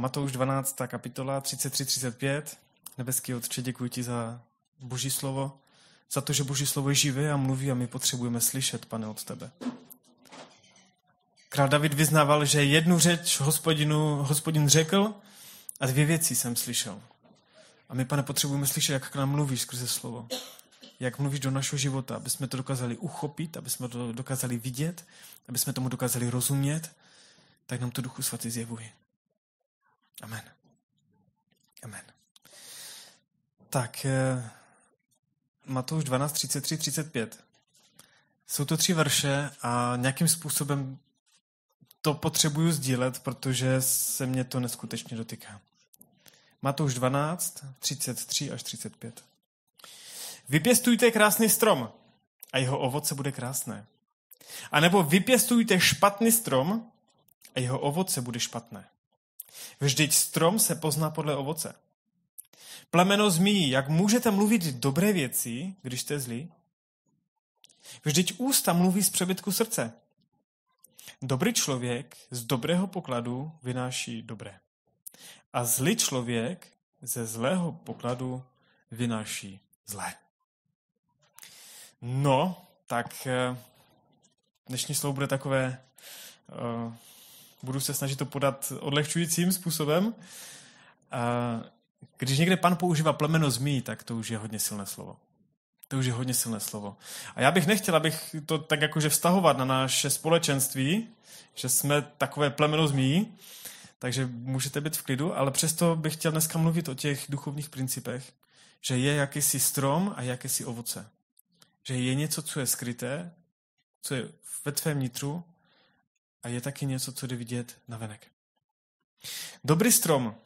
Matouš 12. kapitola 33-35. Nebeský Otče, děkuji ti za Boží slovo, za to, že Boží slovo je živé a mluví a my potřebujeme slyšet, Pane, od tebe. Král David vyznával, že jednu řeč Hospodin řekl a dvě věci jsem slyšel. A my, Pane, potřebujeme slyšet, jak k nám mluvíš skrze slovo. Jak mluvíš do našeho života, aby jsme to dokázali uchopit, aby jsme to dokázali vidět, aby jsme tomu dokázali rozumět, tak nám to Duchu Svatý zjevuj. Amen. Amen. Tak, Matouš 12, 33, 35. Jsou to 3 verše a nějakým způsobem to potřebuju sdílet, protože se mě to neskutečně dotýká. Matouš 12, 33 až 35. Vypěstujte krásný strom a jeho ovoce bude krásné. A nebo vypěstujte špatný strom a jeho ovoce bude špatné. Vždyť strom se pozná podle ovoce. Plemeno zmíjí, jak můžete mluvit dobré věci, když jste zlí? Vždyť ústa mluví z přebytku srdce. Dobrý člověk z dobrého pokladu vynáší dobré. A zlý člověk ze zlého pokladu vynáší zlé. No, tak dnešní slovo bude takové, budu se snažit to podat odlehčujícím způsobem. Když někde Pan používá plemeno zmí, tak to už je hodně silné slovo. To už je hodně silné slovo. A já bych nechtěl, abych to tak jakože vztahovat na naše společenství, že jsme takové plemeno zmí, takže můžete být v klidu, ale přesto bych chtěl dneska mluvit o těch duchovních principech, že je jakýsi strom a jakési ovoce. Že je něco, co je skryté, co je ve tvém nitru a je taky něco, co jde vidět navenek. Dobrý strom,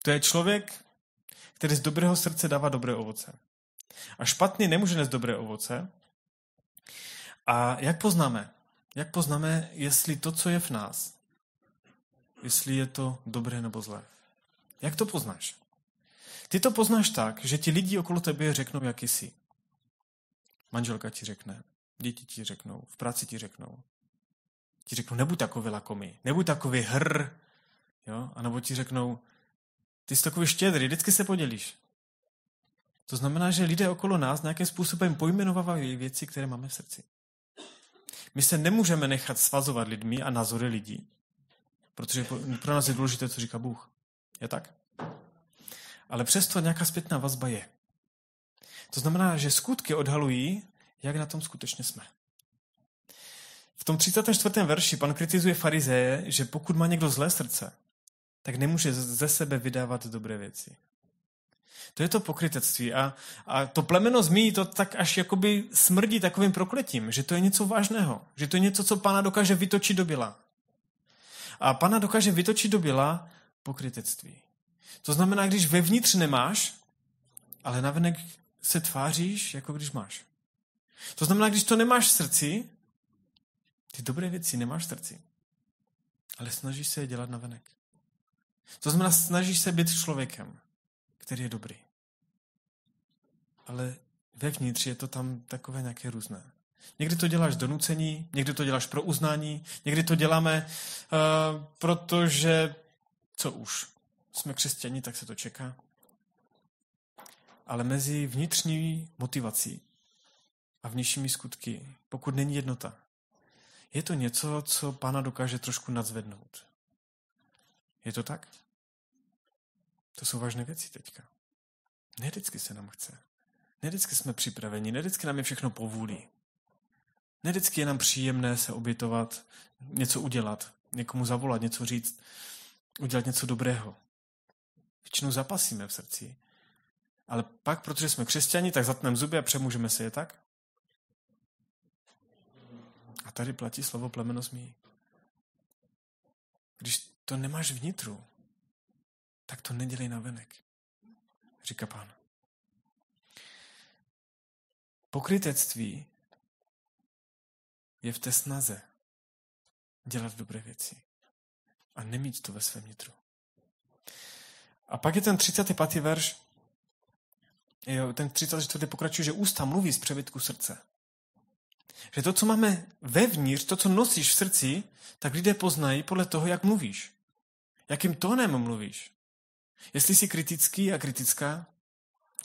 to je člověk, který z dobrého srdce dává dobré ovoce. A špatný nemůže nést dobré ovoce. A jak poznáme? Jak poznáme, jestli to, co je v nás, jestli je to dobré nebo zlé? Jak to poznáš? Ty to poznáš tak, že ti lidi okolo tebe řeknou, jaký jsi. Manželka ti řekne, děti ti řeknou, v práci ti řeknou. Ti řeknou, nebuď takový lakomý, nebuď takový hrr. Jo? A nebo ti řeknou, ty jsi takový štědrý, vždycky se podělíš. To znamená, že lidé okolo nás nějakým způsobem pojmenovávají věci, které máme v srdci. My se nemůžeme nechat svazovat lidmi a názory lidí, protože pro nás je důležité, co říká Bůh. Je tak? Ale přesto nějaká zpětná vazba je. To znamená, že skutky odhalují, jak na tom skutečně jsme. V tom 34. verši Pan kritizuje farizeje, že pokud má někdo zlé srdce, tak nemůže ze sebe vydávat dobré věci. To je to pokrytectví. A to plemeno zmí to tak až jakoby smrdí takovým prokletím, že to je něco vážného, že to je něco, co Pána dokáže vytočit do byla. A Pána dokáže vytočit do byla pokrytectví. To znamená, když vevnitř nemáš, ale navenek se tváříš, jako když máš. To znamená, když to nemáš v srdci, ty dobré věci nemáš v srdci, ale snažíš se je dělat navenek. To znamená, snažíš se být člověkem, který je dobrý. Ale vevnitř je to tam takové nějaké různé. Někdy to děláš do nucení, někdy to děláš pro uznání, někdy to děláme, protože, co už, jsme křesťani, tak se to čeká. Ale mezi vnitřní motivací a vnějšími skutky, pokud není jednota, je to něco, co Pána dokáže trošku nadzvednout. Je to tak? To jsou vážné věci teďka. Ne vždycky se nám chce. Ne vždycky jsme připraveni, ne vždycky nám je všechno povůlí. Ne vždycky je nám příjemné se obětovat, něco udělat, někomu zavolat, něco říct, udělat něco dobrého. Většinou zapasíme v srdci. Ale pak, protože jsme křesťani, tak zatneme zuby a přemůžeme se, je tak? A tady platí slovo plemeno zmí. Když to nemáš vnitru, tak to nedělej navenek, říká Pán. Pokrytectví je v té snaze dělat dobré věci a nemít to ve svém vnitru. A pak je ten 35. verš, ten 34. pokračuje, že ústa mluví z přebytku srdce. Že to, co máme vevnitř, to, co nosíš v srdci, tak lidé poznají podle toho, jak mluvíš. Jakým tónem mluvíš? Jestli jsi kritický a kritická,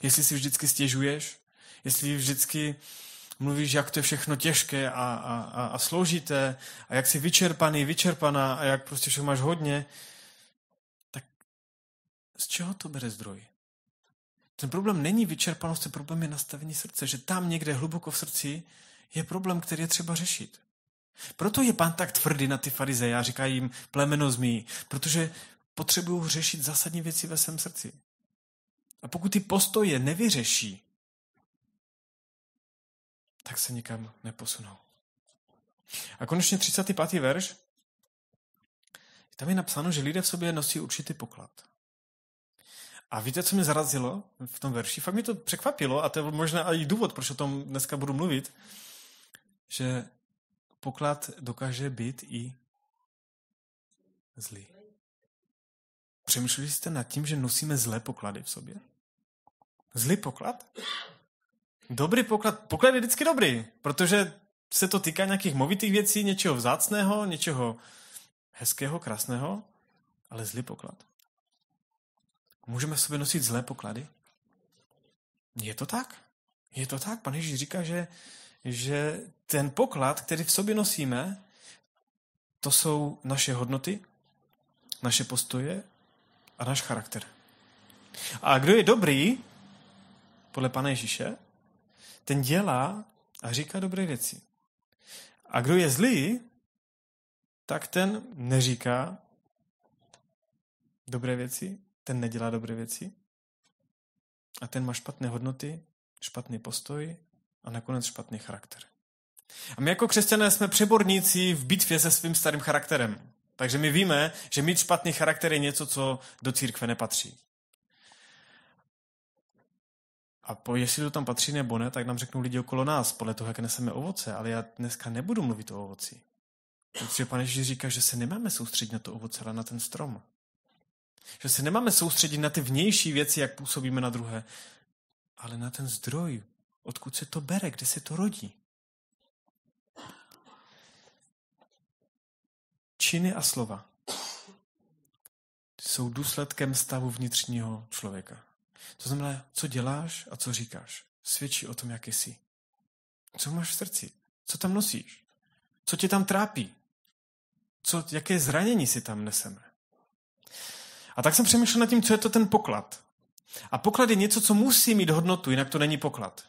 jestli si vždycky stěžuješ, jestli vždycky mluvíš, jak to je všechno těžké a složité a jak jsi vyčerpaný, vyčerpaná a jak prostě všechno máš hodně, tak z čeho to bere zdroj? Ten problém není vyčerpanost, ten problém je nastavení srdce, že tam někde hluboko v srdci je problém, který je třeba řešit. Proto je Pán tak tvrdý na ty farizeje a říká jim plemeno zmí, protože potřebují řešit zásadní věci ve svém srdci. A pokud ty postoje nevyřeší, tak se nikam neposunou. A konečně 35. verš. Tam je napsáno, že lidé v sobě nosí určitý poklad. A víte, co mě zarazilo v tom verši? Fakt mi to překvapilo a to je možná i důvod, proč o tom dneska budu mluvit, že poklad dokáže být i zlý. Přemýšleli jste nad tím, že nosíme zlé poklady v sobě? Zlý poklad? Dobrý poklad. Poklad je vždycky dobrý, protože se to týká nějakých movitých věcí, něčeho vzácného, něčeho hezkého, krásného, ale zlý poklad. Můžeme v sobě nosit zlé poklady? Je to tak? Je to tak? Pan Ježíš říká, že ten poklad, který v sobě nosíme, to jsou naše hodnoty, naše postoje a náš charakter. A kdo je dobrý, podle Pana Ježíše, ten dělá a říká dobré věci. A kdo je zlý, tak ten neříká dobré věci, ten nedělá dobré věci a ten má špatné hodnoty, špatný postoj a nakonec špatný charakter. A my jako křesťané jsme přeborníci v bitvě se svým starým charakterem. Takže my víme, že mít špatný charakter je něco, co do církve nepatří. A jestli to tam patří nebo ne, tak nám řeknou lidi okolo nás, podle toho, jak neseme ovoce. Ale já dneska nebudu mluvit o ovoci. Protože Pan Ježíš říká, že se nemáme soustředit na to ovoce, ale na ten strom. Že se nemáme soustředit na ty vnější věci, jak působíme na druhé, ale na ten zdroj, odkud se to bere, kde se to rodí. Činy a slova jsou důsledkem stavu vnitřního člověka. To znamená, co děláš a co říkáš. Svědčí o tom, jaký jsi. Co máš v srdci? Co tam nosíš? Co tě tam trápí? Jaké zranění si tam neseme? A tak jsem přemýšlel nad tím, co je to ten poklad. A poklad je něco, co musí mít hodnotu, jinak to není poklad.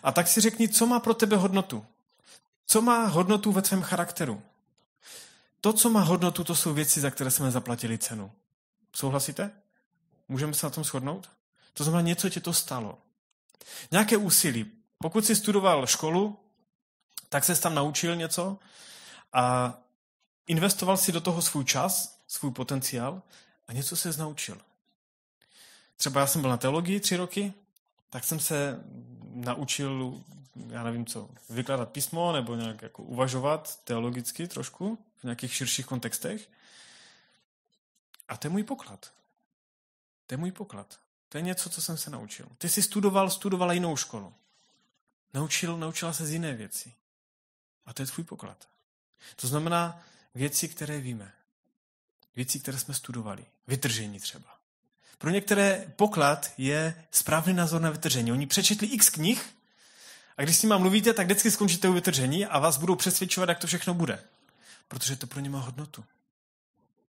A tak si řekni, co má pro tebe hodnotu. Co má hodnotu ve tvém charakteru? To, co má hodnotu, to jsou věci, za které jsme zaplatili cenu. Souhlasíte? Můžeme se na tom shodnout? To znamená, něco tě to stalo. Nějaké úsilí. Pokud jsi studoval školu, tak ses tam naučil něco a investoval si do toho svůj čas, svůj potenciál a něco ses naučil. Třeba já jsem byl na teologii 3 roky, tak jsem se naučil, já nevím co, vykládat písmo nebo nějak jako uvažovat teologicky trošku v nějakých širších kontextech. A to je můj poklad. To je můj poklad. To je něco, co jsem se naučil. Ty jsi studovala jinou školu. Naučila se z jiné věci. A to je tvůj poklad. To znamená věci, které víme. Věci, které jsme studovali. Vytržení třeba. Pro některé poklad je správný názor na vytržení. Oni přečetli x knih a když s nimi mluvíte, tak vždycky skončíte u vytržení a vás budou přesvědčovat, jak to všechno bude. Protože to pro ně má hodnotu.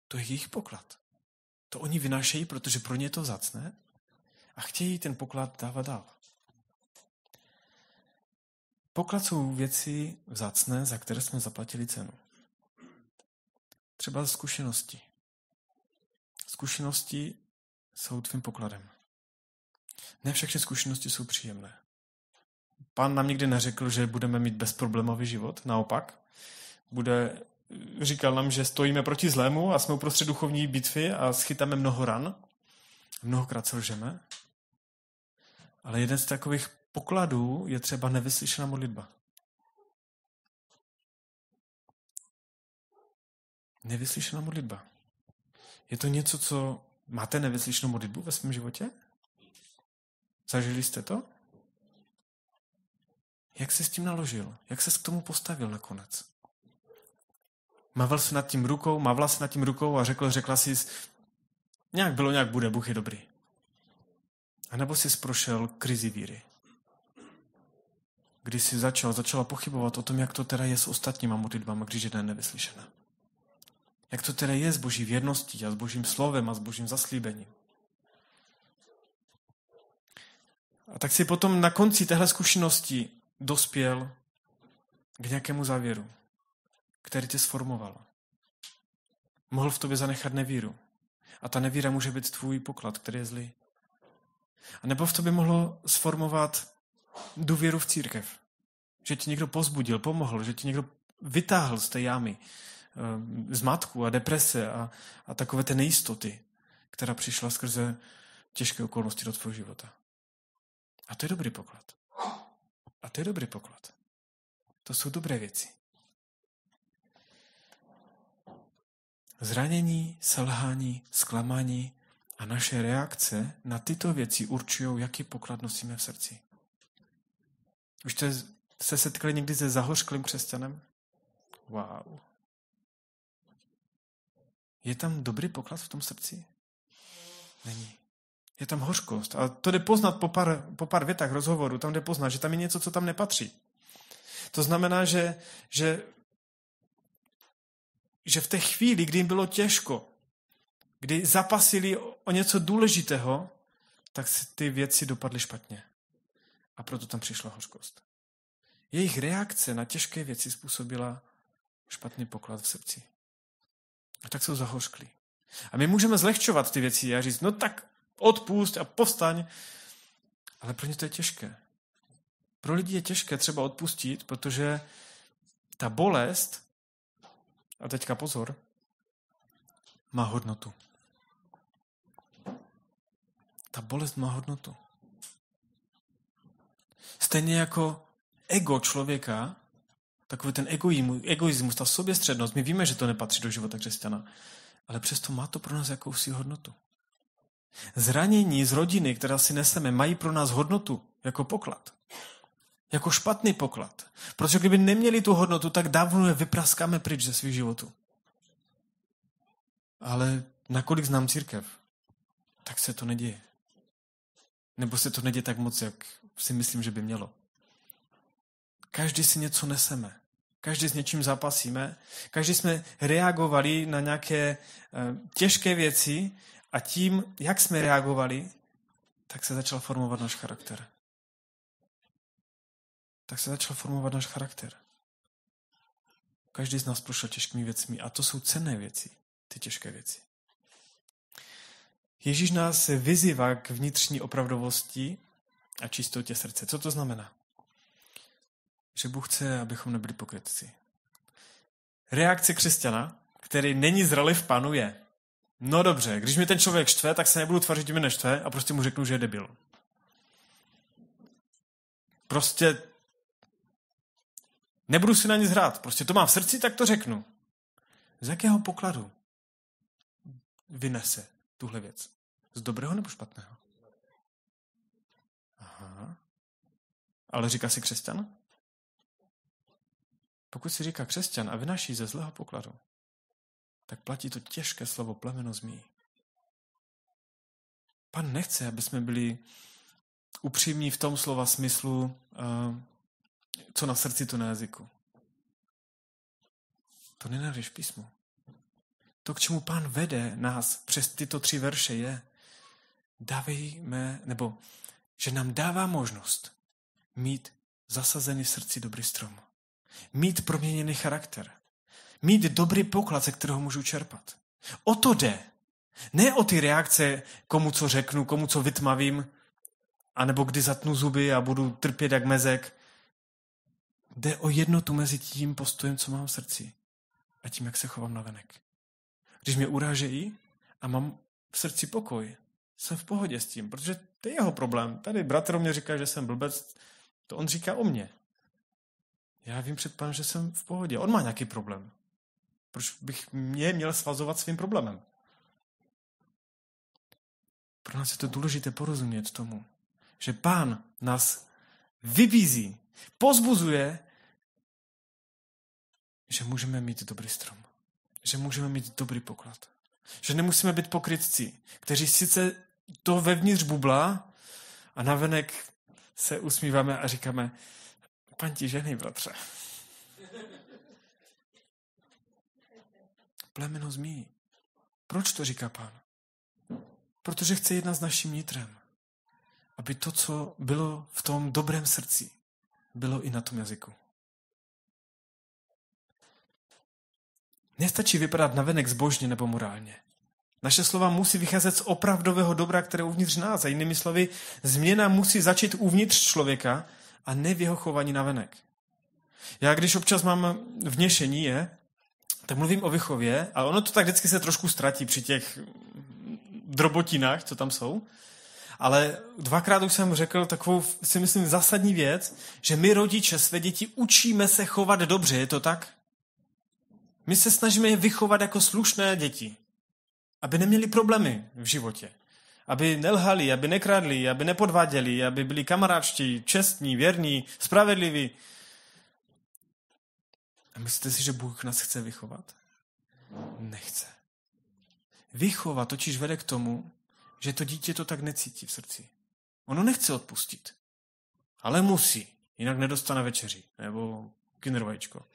To je jejich poklad. To oni vynášejí, protože pro ně je to vzácné a chtějí ten poklad dávat dál. Poklad jsou věci vzácné, za které jsme zaplatili cenu. Třeba zkušenosti. Zkušenosti jsou tvým pokladem. Ne všechny zkušenosti jsou příjemné. Pán nám nikdy neřekl, že budeme mít bezproblémový život. Naopak, říkal nám, že stojíme proti zlému a jsme uprostřed duchovní bitvy a schytáme mnoho ran. Mnohokrát selžeme. Ale jeden z takových pokladů je třeba nevyslyšená modlitba. Nevyslyšená modlitba. Je to něco, co... Máte nevyslyšenou modlitbu ve svém životě? Zažili jste to? Jak jsi s tím naložil? Jak jsi k tomu postavil nakonec? Mávla se nad tím rukou a řekla si, nějak bylo, nějak bude, Bůh je dobrý. A nebo jsi prošel krizi víry. Když jsi začala pochybovat o tom, jak to teda je s ostatníma modlitbama, když jedna je nevyslyšená. Jak to teda je s Boží věrností a s Božím slovem a s Božím zaslíbením. A tak si potom na konci téhle zkušenosti dospěl k nějakému závěru, který tě sformoval. Mohl v tobě zanechat nevíru. A ta nevíra může být tvůj poklad, který je zlý. A nebo v tobě mohlo sformovat důvěru v církev. Že ti někdo pozbudil, pomohl, že ti někdo vytáhl z té jámy, z matku a deprese a takové té nejistoty, která přišla skrze těžké okolnosti do tvého života. A to je dobrý poklad. To jsou dobré věci. Zranění, selhání, zklamání a naše reakce na tyto věci určují, jaký poklad nosíme v srdci. Už jste se setkali někdy se zahořklým křesťanem? Wow. Je tam dobrý poklad v tom srdci? Není. Je tam hořkost. A to jde poznat po pár větách rozhovoru. Tam jde poznat, že tam je něco, co tam nepatří. To znamená, že v té chvíli, kdy jim bylo těžko, kdy zapasili o něco důležitého, tak se ty věci dopadly špatně. A proto tam přišla hořkost. Jejich reakce na těžké věci způsobila špatný poklad v srdci. A tak jsou zahořklí. A my můžeme zlehčovat ty věci a říct, no tak odpusť a povstaň. Ale pro ně to je těžké. Pro lidi je těžké třeba odpustit, protože ta bolest, a teďka pozor, má hodnotu. Ta bolest má hodnotu. Stejně jako ego člověka, takový ten egoismus, ta soběstřednost, my víme, že to nepatří do života křesťana, ale přesto má to pro nás jakousi hodnotu. Zranění z rodiny, která si neseme, mají pro nás hodnotu jako poklad. Jako špatný poklad. Protože kdyby neměli tu hodnotu, tak dávno je vypraskáme pryč ze svých životů. Ale nakolik znám církev, tak se to neděje. Nebo se to neděje tak moc, jak si myslím, že by mělo. Každý si něco neseme. Každý s něčím zápasíme. Každý jsme reagovali na nějaké těžké věci a tím, jak jsme reagovali, tak se začal formovat náš charakter. Každý z nás prošel těžkými věcmi a to jsou cenné věci, ty těžké věci. Ježíš nás vyzývá k vnitřní opravdovosti a čistotě srdce. Co to znamená? Že Bůh chce, abychom nebyli pokrytci. Reakce křesťana, který není zralý v Pánu, je: no dobře, když mi ten člověk štve, tak se nebudu tvařit, že mě neštve a prostě mu řeknu, že je debil. Prostě nebudu si na nic hrát. Prostě to mám v srdci, tak to řeknu. Z jakého pokladu vynese tuhle věc? Z dobrého nebo špatného? Aha. Ale říká si křesťan? Pokud si říká křesťan a vynáší ze zlého pokladu, tak platí to těžké slovo plemeno zmí. Pan nechce, aby jsme byli upřímní v tom slova smyslu, co na srdci, to na jazyku. To nenajdeš v písmu. To, k čemu Pán vede nás přes tyto 3 verše, je, že nám dává možnost mít zasazený v srdci dobrý strom. Mít proměněný charakter. Mít dobrý poklad, ze kterého můžu čerpat. O to jde. Ne o ty reakce, komu co řeknu, komu co vytmavím, anebo kdy zatnu zuby a budu trpět jak mezek. Jde o jednotu mezi tím postojem, co mám v srdci, a tím, jak se chovám navenek. Když mě urážejí a mám v srdci pokoj, jsem v pohodě s tím, protože to je jeho problém. Tady bratr o mě říká, že jsem blbec, to on říká o mně. Já vím před Pánem, že jsem v pohodě. On má nějaký problém. Proč bych mě měl svazovat svým problémem? Pro nás je to důležité porozumět tomu, že Pán nás vybízí, pozbuzuje, že můžeme mít dobrý strom. že můžeme mít dobrý poklad. Že nemusíme být pokrytci, kteří sice to vevnitř bublá a navenek se usmíváme a říkáme, Pán ti žehnej, bratře. Plemeno zmí. Proč to říká Pán? Protože chce jednat s naším nitrem. Aby to, co bylo v tom dobrém srdci, bylo i na tom jazyku. Nestačí vypadat navenek zbožně nebo morálně. Naše slova musí vycházet z opravdového dobra, které uvnitř nás. A jinými slovy, změna musí začít uvnitř člověka a ne v jeho chování navenek. Já když občas mám vněšení, tak mluvím o výchově, ale ono to tak vždycky se trošku ztratí při těch drobotinách, co tam jsou. Ale dvakrát už jsem řekl takovou, si myslím, zásadní věc, že my rodiče své děti učíme se chovat dobře, je to tak? My se snažíme je vychovat jako slušné děti, aby neměli problémy v životě. Aby nelhali, aby nekradli, aby nepodváděli, aby byli kamarádští, čestní, věrní, spravedliví. A myslíte si, že Bůh nás chce vychovat? Nechce. Výchova totiž vede k tomu, že to dítě to tak necítí v srdci. Ono nechce odpustit, ale musí, jinak nedostane večeři nebo kindervajíčko.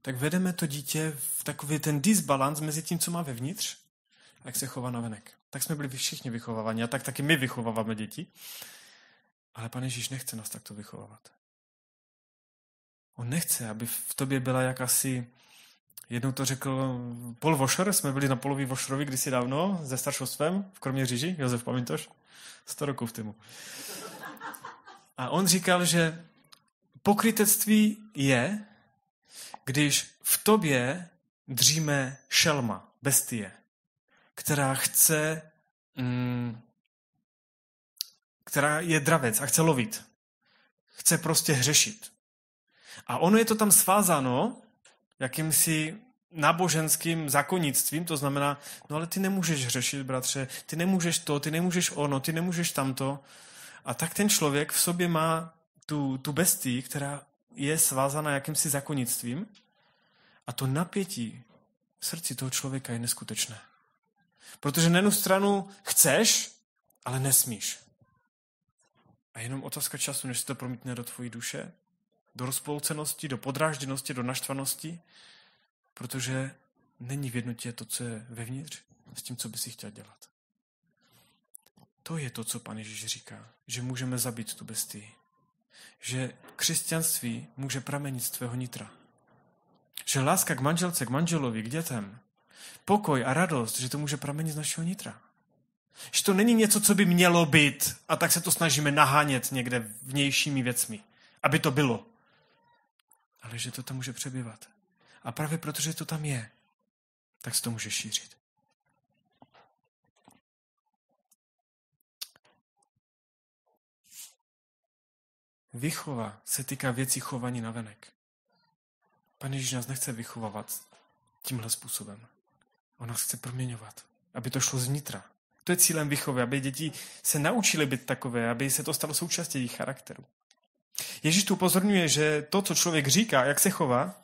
Tak vedeme to dítě v takový ten disbalans mezi tím, co má vevnitř a jak se chová navenek. Tak jsme byli všichni vychováváni a tak taky my vychováváme děti. Ale Pán Ježíš nechce nás takto vychovávat. On nechce, aby v tobě byla jakási, jednou to řekl Paul Washer, jsme byli na Paulovi Washerovi kdysi dávno, se staršostvem v Kroměříži, Josef, pamětáš? 100 roků v týmu. A on říkal, že pokrytectví je, když v tobě dříme šelma, bestie, která která je dravec a chce lovit. Chce prostě hřešit. A ono je to tam svázáno jakýmsi náboženským zákonnictvím, to znamená, no ale ty nemůžeš hřešit, bratře, ty nemůžeš to, ty nemůžeš ono, ty nemůžeš tamto. A tak ten člověk v sobě má tu bestii, která je svázána jakýmsi zákonnictvím a to napětí v srdci toho člověka je neskutečné. Protože na jednu stranu chceš, ale nesmíš. A jenom otázka času, než se to promítne do tvojí duše, do rozpolcenosti, do podrážděnosti, do naštvanosti, protože není v jednotě to, co je vevnitř, s tím, co by si chtěl dělat. To je to, co Pán Ježíš říká, že můžeme zabít tu bestii. Že křesťanství může pramenit z tvého nitra. Že láska k manželce, k manželovi, k dětem, pokoj a radost, že to může pramenit z našeho nitra. Že to není něco, co by mělo být a tak se to snažíme nahánět někde vnějšími věcmi, aby to bylo. Ale že to tam může přebývat. A právě protože to tam je, tak se to může šířit. Výchova se týká věcí chování navenek. Pán Ježíš nás nechce vychovávat tímhle způsobem. On nás chce proměňovat, aby to šlo zvnitra. To je cílem výchovy, aby děti se naučily být takové, aby se to stalo součástí jejich charakteru. Ježíš tu upozorňuje, že to, co člověk říká, jak se chová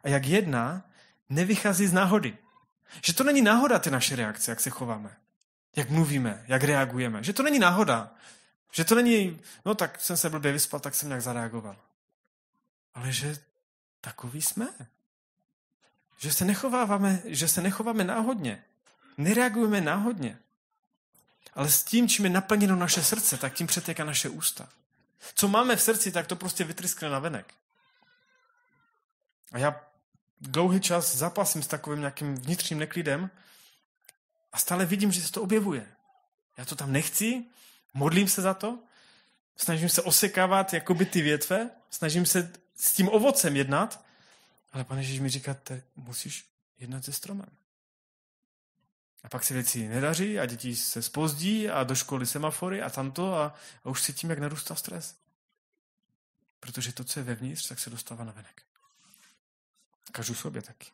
a jak jedná, nevychází z náhody. Že to není náhoda ty naše reakce, jak se chováme, jak mluvíme, jak reagujeme. Že to není náhoda. Že to není, no tak jsem se blbě vyspal, tak jsem nějak zareagoval. Ale že takový jsme. Že se nechováme náhodně. Nereagujeme náhodně. Ale s tím, čím je naplněno naše srdce, tak tím přetéká naše ústa. Co máme v srdci, tak to prostě vytryskne navenek. A já dlouhý čas zápasím s takovým nějakým vnitřním neklidem a stále vidím, že se to objevuje. Já to tam nechci, modlím se za to, snažím se osekávat jakoby ty větve, snažím se s tím ovocem jednat, ale Pane Ježíš mi říká, musíš jednat se stromem. A pak se věci nedaří a děti se zpozdí a do školy semafory a tamto a už cítím, jak narůstá stres. Protože to, co je vevnitř, tak se dostává navenek. Každou sobě taky.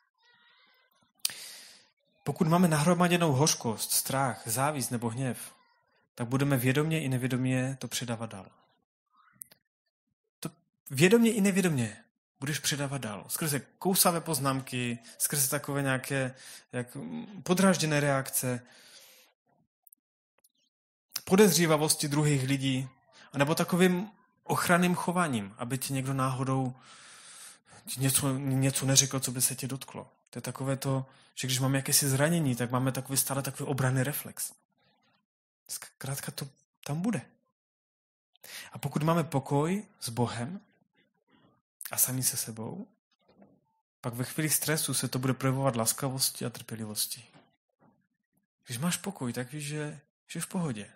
Pokud máme nahromaděnou hořkost, strach, závist nebo hněv, tak budeme vědomě i nevědomě to předávat dál. To vědomě i nevědomě budeš předávat dál. Skrze kousavé poznámky, skrze takové nějaké podrážděné reakce, podezřívavosti druhých lidí, anebo takovým ochranným chováním, aby ti někdo náhodou něco neřekl, co by se tě dotklo. To je takové to, že když máme jakési zranění, tak máme stále takový obranný reflex. Zkrátka to tam bude. A pokud máme pokoj s Bohem a sami se sebou, pak ve chvíli stresu se to bude projevovat laskavostí a trpělivostí. Když máš pokoj, tak víš, že v pohodě,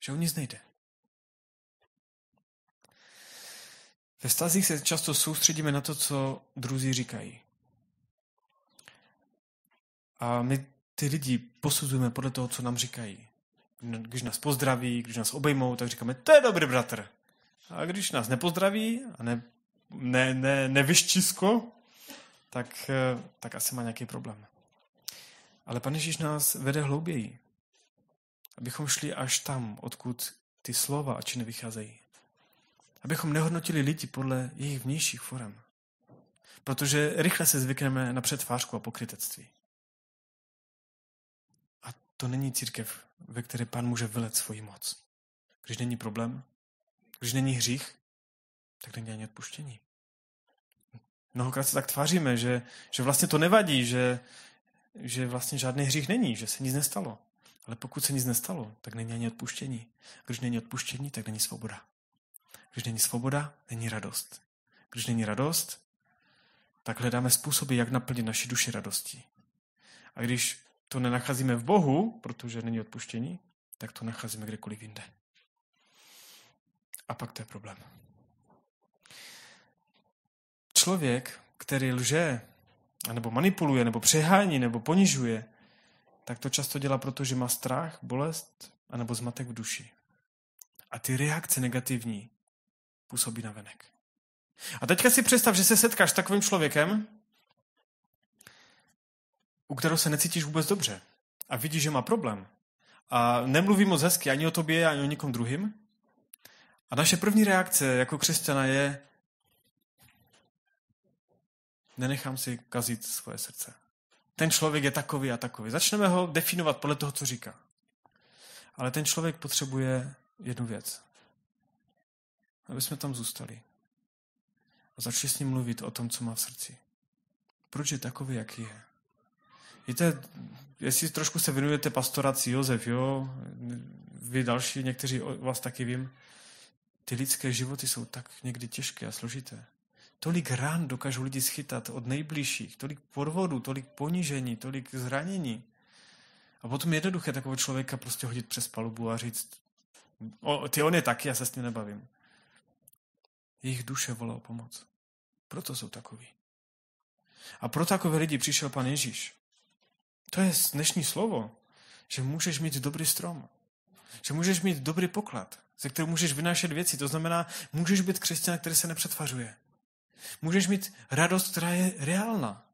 že o nic nejde. Ve vztazích se často soustředíme na to, co druzí říkají. A my ty lidi posuzujeme podle toho, co nám říkají. Když nás pozdraví, když nás obejmou, tak říkáme, to je dobrý bratr. A když nás nepozdraví a nevyštísko, tak asi má nějaký problém. Ale Pán Ježíš nás vede hlouběji. Abychom šli až tam, odkud ty slova a činy vycházejí. Abychom nehodnotili lidi podle jejich vnějších forem. Protože rychle se zvykneme na předtvářku a pokrytectví. A to není církev, ve které Pán může vylet svoji moc. Když není problém, když není hřích, tak není ani odpuštění. Mnohokrát se tak tváříme, že vlastně to nevadí, že vlastně žádný hřích není, že se nic nestalo. Ale pokud se nic nestalo, tak není ani odpuštění. Když není odpuštění, tak není svoboda. Když není svoboda, není radost. Když není radost, tak hledáme způsoby, jak naplnit naši duši radostí. A když to nenacházíme v Bohu, protože není odpuštění, tak to nacházíme kdekoliv jinde. A pak to je problém. Člověk, který lže, nebo manipuluje, nebo přehání, nebo ponižuje, tak to často dělá, protože má strach, bolest, anebo zmatek v duši. A ty reakce negativní působí navenek. A teďka si představ, že se setkáš s takovým člověkem, u kterého se necítíš vůbec dobře. A vidíš, že má problém. A nemluví moc hezky ani o tobě, ani o nikom druhým. A naše první reakce jako křesťana je nenechám si kazit svoje srdce. Ten člověk je takový a takový. Začneme ho definovat podle toho, co říká. Ale ten člověk potřebuje jednu věc. Aby jsme tam zůstali. A začali s ním mluvit o tom, co má v srdci. Proč je takový, jaký je? Víte, jestli trošku se věnujete pastoraci Josef, jo? Vy další, někteří vás taky vím, ty lidské životy jsou tak někdy těžké a složité. Tolik ran dokážou lidi schytat od nejbližších, tolik podvodů, tolik ponížení, tolik zranění. A potom je jednoduché takového člověka prostě hodit přes palubu a říct, on je taky, já se s ním nebavím. Jejich duše volá o pomoc. Proto jsou takoví. A pro takové lidi přišel Pán Ježíš. To je dnešní slovo, že můžeš mít dobrý strom. Že můžeš mít dobrý poklad, ze kterého můžeš vynášet věci. To znamená, můžeš být křesťan, který se nepřetvařuje. Můžeš mít radost, která je reálná.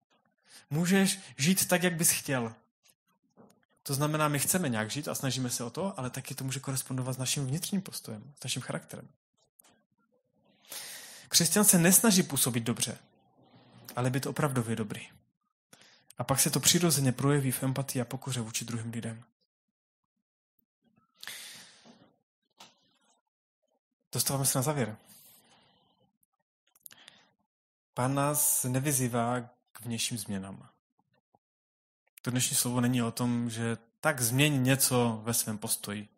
Můžeš žít tak, jak bys chtěl. To znamená, my chceme nějak žít a snažíme se o to, ale taky to může korespondovat s naším vnitřním postojem, s naším charakterem. Křesťan se nesnaží působit dobře, ale být opravdově dobrý. A pak se to přirozeně projeví v empatii a pokoře vůči druhým lidem. Dostáváme se na závěr. Pán nás nevyzývá k vnějším změnám. To dnešní slovo není o tom, že tak změň něco ve svém postoji.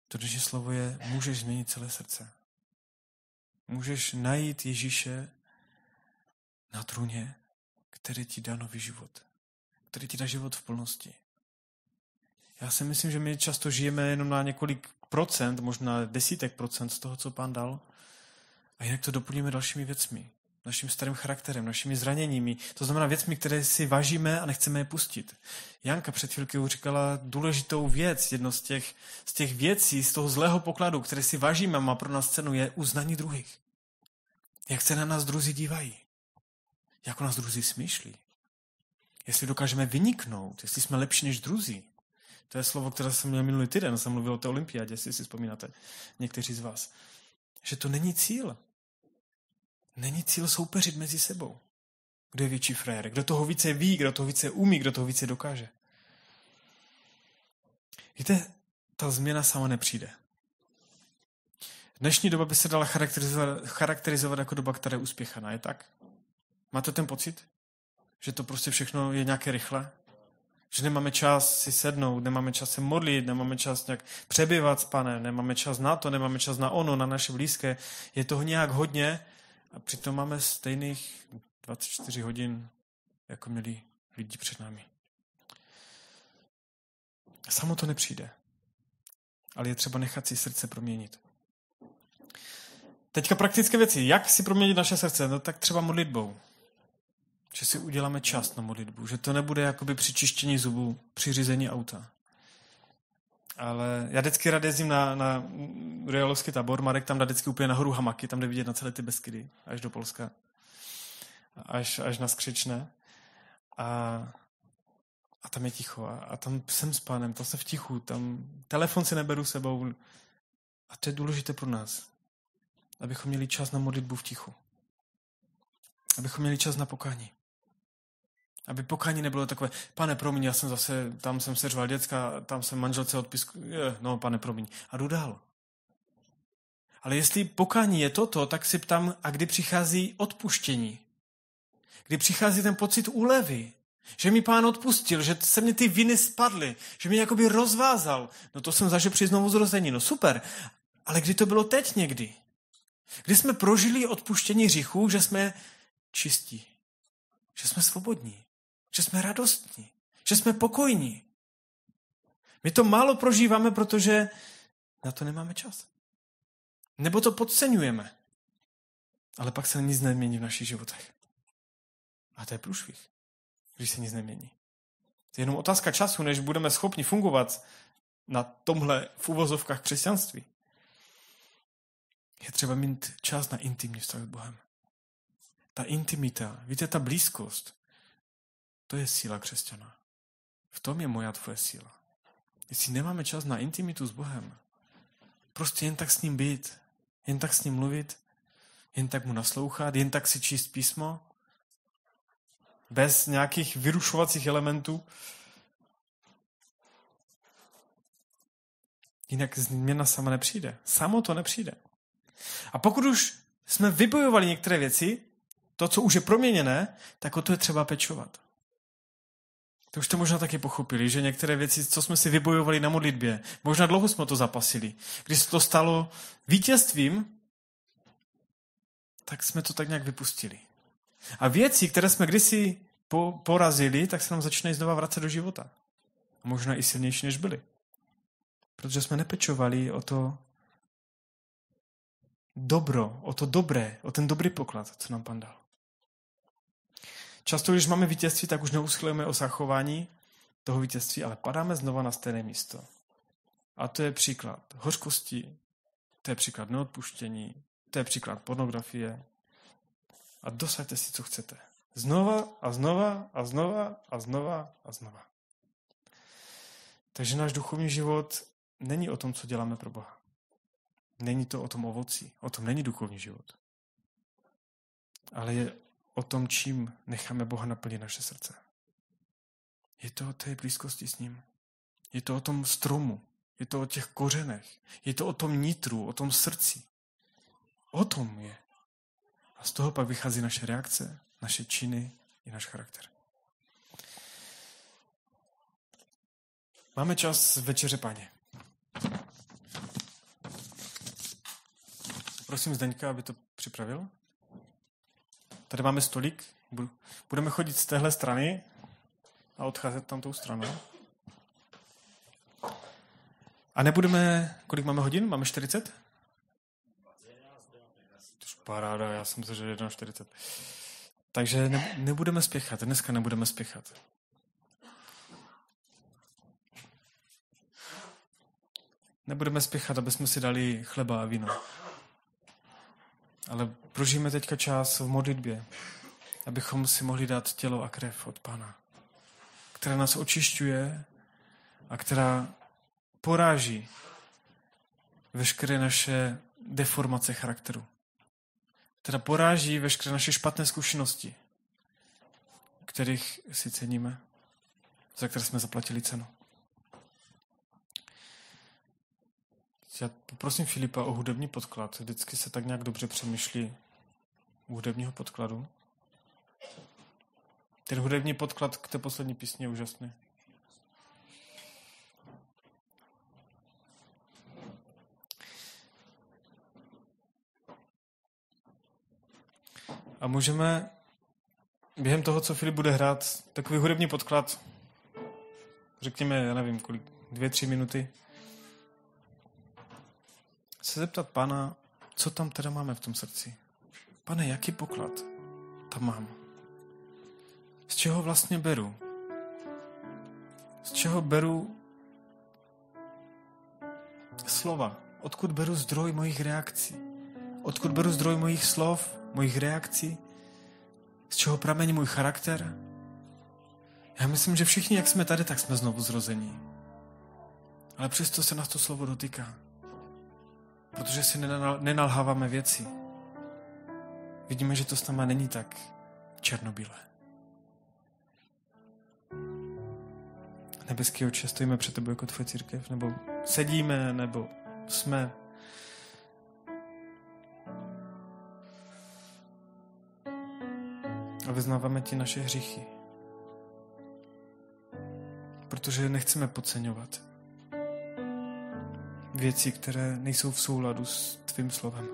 To dnešní slovo je, můžeš změnit celé srdce. Můžeš najít Ježíše na trůně, který ti dá nový život. Který ti dá život v plnosti. Já si myslím, že my často žijeme jenom na několik procent, možná desítek procent z toho, co Pán dal. A jinak to doplníme dalšími věcmi. Naším starým charakterem, našimi zraněními. To znamená věcmi, které si vážíme a nechceme je pustit. Janka před chvilkou říkala důležitou věc. Jedno z těch věcí, z toho zlého pokladu, které si vážíme a má pro nás cenu, je uznání druhých. Jak se na nás druzí dívají. Jak o nás druzí smýšlí. Jestli dokážeme vyniknout, jestli jsme lepší než druzí. To je slovo, které jsem měl minulý týden, jsem mluvil o té olympiádě, jestli si vzpomínáte někteří z vás. Že to není cíl. Není cíl soupeřit mezi sebou. Kdo je větší frajer? Kdo toho více ví, kdo toho více umí, kdo toho více dokáže? Víte, ta změna sama nepřijde. Dnešní doba by se dala charakterizovat jako doba, která je uspěchaná. Je tak? Máte ten pocit? Že to prostě všechno je nějaké rychle? Že nemáme čas si sednout, nemáme čas se modlit, nemáme čas nějak přebývat s Panem, nemáme čas na to, nemáme čas na ono, na naše blízké. Je toho nějak hodně a přitom máme stejných 24 hodin, jako měli lidi před námi. Samo to nepřijde, ale je třeba nechat si srdce proměnit. Teďka praktické věci. Jak si proměnit naše srdce? No tak třeba modlitbou. Že si uděláme čas na modlitbu. Že to nebude jakoby při čištění zubů, při řízení auta. Ale já vždycky rád jezdím na Royalovský Tábor. Marek tam dá vždycky úplně nahoru hamaky, tam jde vidět na celé ty Beskydy, až do Polska. Až na Skřečné. A tam je ticho. A tam jsem s Pánem, tam jsem v tichu. Tam telefon si neberu sebou. A to je důležité pro nás. Abychom měli čas na modlitbu v tichu. Abychom měli čas na pokání. Aby pokání nebylo takové, Pane, promiň, já jsem zase, tam jsem seřval děcka, tam jsem manželce odpisku, no, Pane, promiň. A jdu dál. Ale jestli pokání je toto, tak si ptám, a kdy přichází odpuštění? Kdy přichází ten pocit úlevy? Že mi Pán odpustil, že se mě ty viny spadly, že mě jakoby rozvázal. No to jsem zažil při znovuzrození, no super. Ale kdy to bylo teď někdy? Kdy jsme prožili odpuštění hříchů, že jsme čistí, že jsme svobodní, že jsme radostní, že jsme pokojní. My to málo prožíváme, protože na to nemáme čas. Nebo to podceňujeme. Ale pak se nic nemění v našich životech. A to je průšvih, když se nic nemění. To je jenom otázka času, než budeme schopni fungovat na tomhle v uvozovkách křesťanství. Je třeba mít čas na intimní vztah s Bohem. Ta intimita, víte, ta blízkost, to je síla křesťana. V tom je moja tvoje síla. Jestli nemáme čas na intimitu s Bohem, prostě jen tak s ním být, jen tak s ním mluvit, jen tak mu naslouchat, jen tak si číst písmo, bez nějakých vyrušovacích elementů, jinak změna sama nepřijde. Samo to nepřijde. A pokud už jsme vybojovali některé věci, to, co už je proměněné, tak o to je třeba pečovat. To už jste možná taky pochopili, že některé věci, co jsme si vybojovali na modlitbě, možná dlouho jsme to zapasili. Když se to stalo vítězstvím, tak jsme to tak nějak vypustili. A věci, které jsme kdysi porazili, tak se nám začínají znova vracet do života. A možná i silnější, než byli. Protože jsme nepečovali o to dobro, o to dobré, o ten dobrý poklad, co nám Pán dal. Často, když máme vítězství, tak už neuschylujeme o zachování toho vítězství, ale padáme znova na stejné místo. A to je příklad hořkosti, to je příklad neodpuštění, to je příklad pornografie. A dosaďte si, co chcete. Znova a znova a znova a znova a znova. Takže náš duchovní život není o tom, co děláme pro Boha. Není to o tom ovoci. O tom není duchovní život. Ale je o tom, čím necháme Boha naplnit naše srdce. Je to o té blízkosti s ním. Je to o tom stromu. Je to o těch kořenech. Je to o tom nitru, o tom srdci. O tom je. A z toho pak vychází naše reakce, naše činy i náš charakter. Máme čas večeře Páně. Prosím Zdeňka, aby to připravil. Tady máme stolík. Budeme chodit z téhle strany a odcházet tam tou stranou. A nebudeme... Kolik máme hodin? Máme 40? Paráda, já jsem myslel, že 41. Takže nebudeme spěchat. Dneska nebudeme spěchat. Nebudeme spěchat, aby jsme si dali chleba a víno. Ale prožijeme teďka čas v modlitbě, abychom si mohli dát tělo a krev od Pána, která nás očišťuje a která poráží veškeré naše deformace charakteru. která poráží veškeré naše špatné zkušenosti, kterých si ceníme, za které jsme zaplatili cenu. Já poprosím Filipa o hudební podklad. Vždycky se tak nějak dobře přemýšlí u hudebního podkladu. Ten hudební podklad k té poslední písni je úžasný. A můžeme během toho, co Filip bude hrát, takový hudební podklad, řekněme, já nevím kolik, 2-3 minuty, se zeptat Pána, co tam teda máme v tom srdci. Pane, jaký poklad tam mám? Z čeho vlastně beru? Z čeho beru slova? Odkud beru zdroj mojich reakcí? Odkud beru zdroj mojich slov, mojich reakcí? Z čeho pramení můj charakter? Já myslím, že všichni, jak jsme tady, tak jsme znovu zrození. Ale přesto se nás to slovo dotýká. Protože si nenalháváme věci. Vidíme, že to s náma není tak černobílé. Nebeský Otče, stojíme před tebou jako tvoje církev, nebo sedíme, nebo jsme. A vyznáváme ti naše hříchy. Protože nechceme podceňovat věci, které nejsou v souladu s tvým slovem.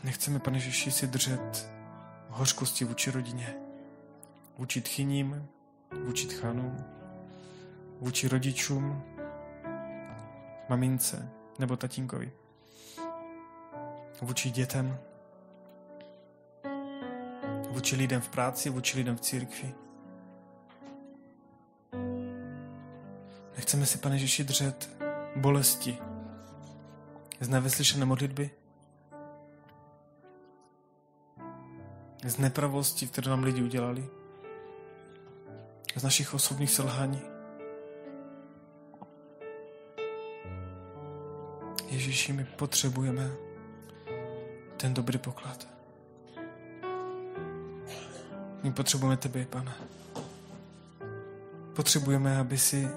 Nechceme, Pane Ježíši, si držet hořkosti vůči rodině, vůči tchyním, vůči tchanům, vůči rodičům, mamince nebo tatínkovi, vůči dětem, vůči lidem v práci, vůči lidem v církvi. Nechceme si, Pane Ježíši, držet bolesti z nevyslyšené modlitby, z nepravosti, které nám lidi udělali, z našich osobních selhání. Ježíši, my potřebujeme ten dobrý poklad. My potřebujeme tebe, Pane. Potřebujeme, aby si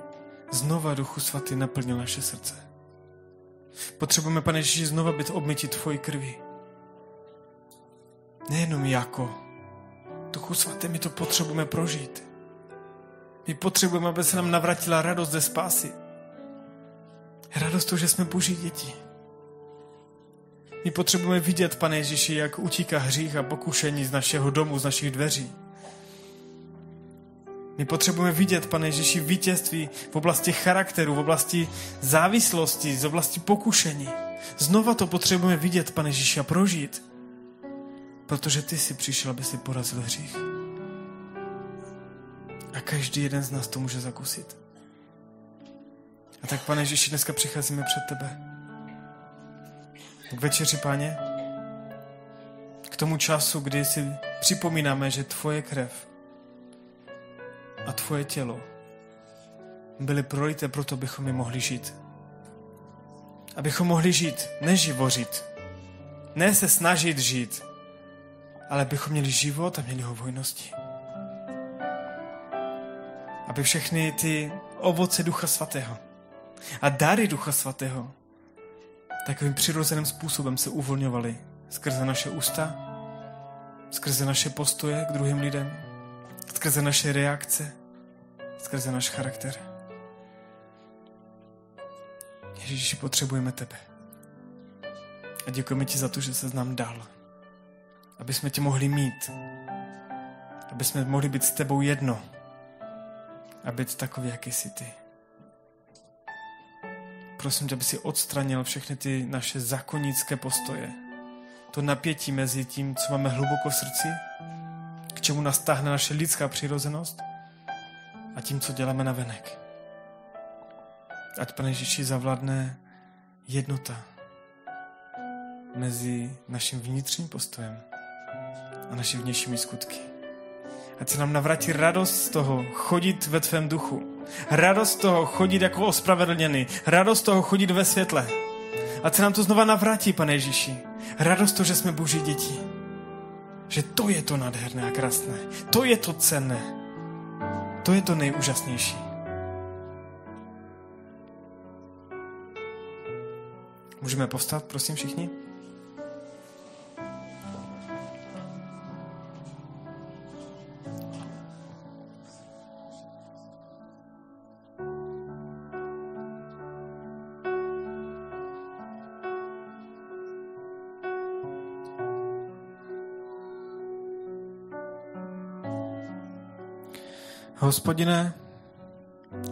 znova, Duchu Svatý, naplnil naše srdce. Potřebujeme, Pane Ježíši, znova být obmytí tvojí krví. Nejenom jako. Duchu Svatý, my to potřebujeme prožít. My potřebujeme, aby se nám navratila radost ze spásy. Radost toho, že jsme Boží děti. My potřebujeme vidět, Pane Ježíši, jak utíká hřích a pokušení z našeho domu, z našich dveří. My potřebujeme vidět, Pane Ježíši, vítězství v oblasti charakteru, v oblasti závislosti, z oblasti pokušení. Znova to potřebujeme vidět, Pane Ježíši, a prožít. Protože ty jsi přišel, aby si porazil hřích. A každý jeden z nás to může zakusit. A tak, Pane Ježíši, dneska přicházíme před tebe. K večeři, Páně, k tomu času, kdy si připomínáme, že tvoje krev a tvoje tělo byly prolité proto, abychom je mohli žít. Abychom mohli žít, ne živořit, ne se snažit žít, ale abychom měli život a měli ho v hojnosti. Aby všechny ty ovoce Ducha Svatého a dary Ducha Svatého takovým přirozeným způsobem se uvolňovaly skrze naše ústa, skrze naše postoje k druhým lidem, skrze naše reakce, skrze náš charakter. Ježíši, potřebujeme tebe. A děkujeme ti za to, že ses nám dal. Aby jsme tě mohli mít. Aby jsme mohli být s tebou jedno. A být takový, jaký jsi ty. Prosím tě, aby si odstranil všechny ty naše zákonické postoje. To napětí mezi tím, co máme hluboko v srdci, k čemu nás táhne naše lidská přirozenost a tím, co děláme navenek. Ať, Pane Ježíši, zavládne jednota mezi naším vnitřním postojem a našimi vnějšími skutky. Ať se nám navratí radost z toho chodit ve tvém duchu. Radost z toho chodit jako ospravedlněný. Radost z toho chodit ve světle. Ať se nám to znova navrátí, Pane Ježíši. Radost to, že jsme Boží děti. Že to je to nádherné a krásné. To je to cenné. To je to nejúžasnější. Můžeme povstat, prosím, všichni? Hospodine,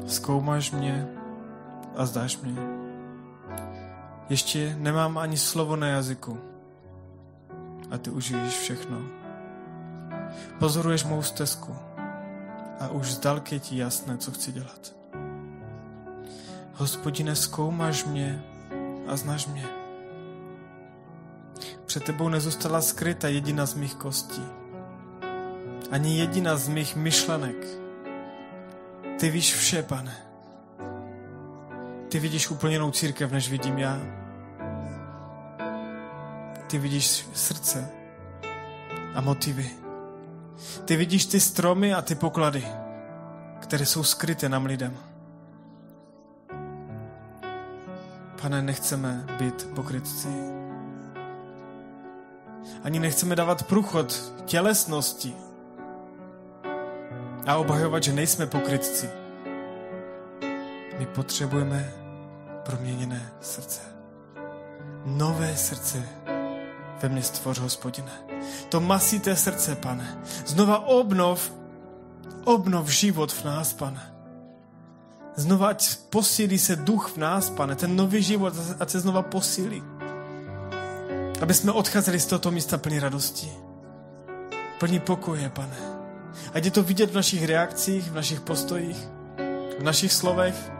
zkoumáš mě a zdáš mě. Ještě nemám ani slovo na jazyku a ty už víš všechno. Pozoruješ mou stezku a už zdaleka je ti jasné, co chci dělat. Hospodine, zkoumáš mě a znáš mě. Před tebou nezůstala skryta jediná z mých kostí. Ani jediná z mých myšlenek. Ty víš vše, Pane. Ty vidíš úplně jinou církev, než vidím já. Ty vidíš srdce a motivy. Ty vidíš ty stromy a ty poklady, které jsou skryté nám lidem. Pane, nechceme být pokrytci. Ani nechceme dávat průchod tělesnosti a obhajovat, že nejsme pokrytci. My potřebujeme proměněné srdce. Nové srdce ve mně stvoř, Hospodine. To masité srdce, Pane. Znova obnov život v nás, Pane. Znova ať posílí se duch v nás, Pane. Ten nový život, ať se znova posílí. Aby jsme odcházeli z tohoto místa plní radosti. Plní pokoje, Pane. Ať je to vidět v našich reakcích, v našich postojích, v našich slovech,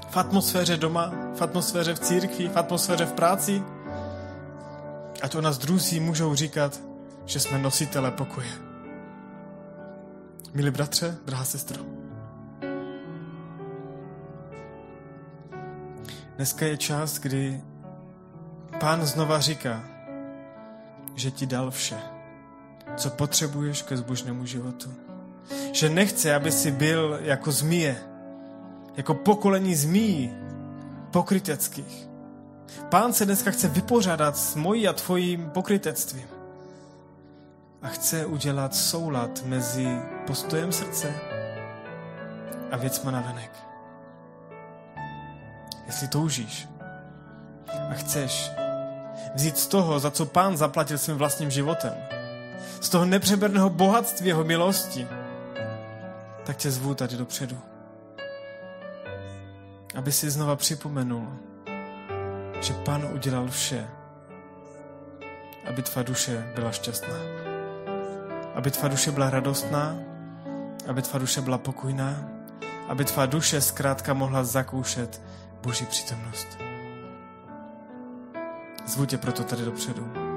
v atmosféře doma, v atmosféře v církvi, v atmosféře v práci. Ať o nás druzí můžou říkat, že jsme nositele pokoje. Milí bratře, drahá sestro. Dneska je čas, kdy Pán znova říká, že ti dal vše, co potřebuješ ke zbožnému životu. Že nechce, aby si byl jako zmije, jako pokolení zmíjí pokryteckých. Pán se dneska chce vypořádat s mojí a tvojím pokrytectvím. A chce udělat soulad mezi postojem srdce a věcma navenek. Jestli toužíš a chceš vzít z toho, za co Pán zaplatil svým vlastním životem, z toho nepřeberného bohatství jeho milosti, tak tě zvu tady dopředu. Aby si znova připomenul, že Pán udělal vše, aby tvá duše byla šťastná. Aby tvá duše byla radostná, aby tvá duše byla pokojná, aby tvá duše zkrátka mohla zakoušet Boží přítomnost. Zvu tě proto tady dopředu.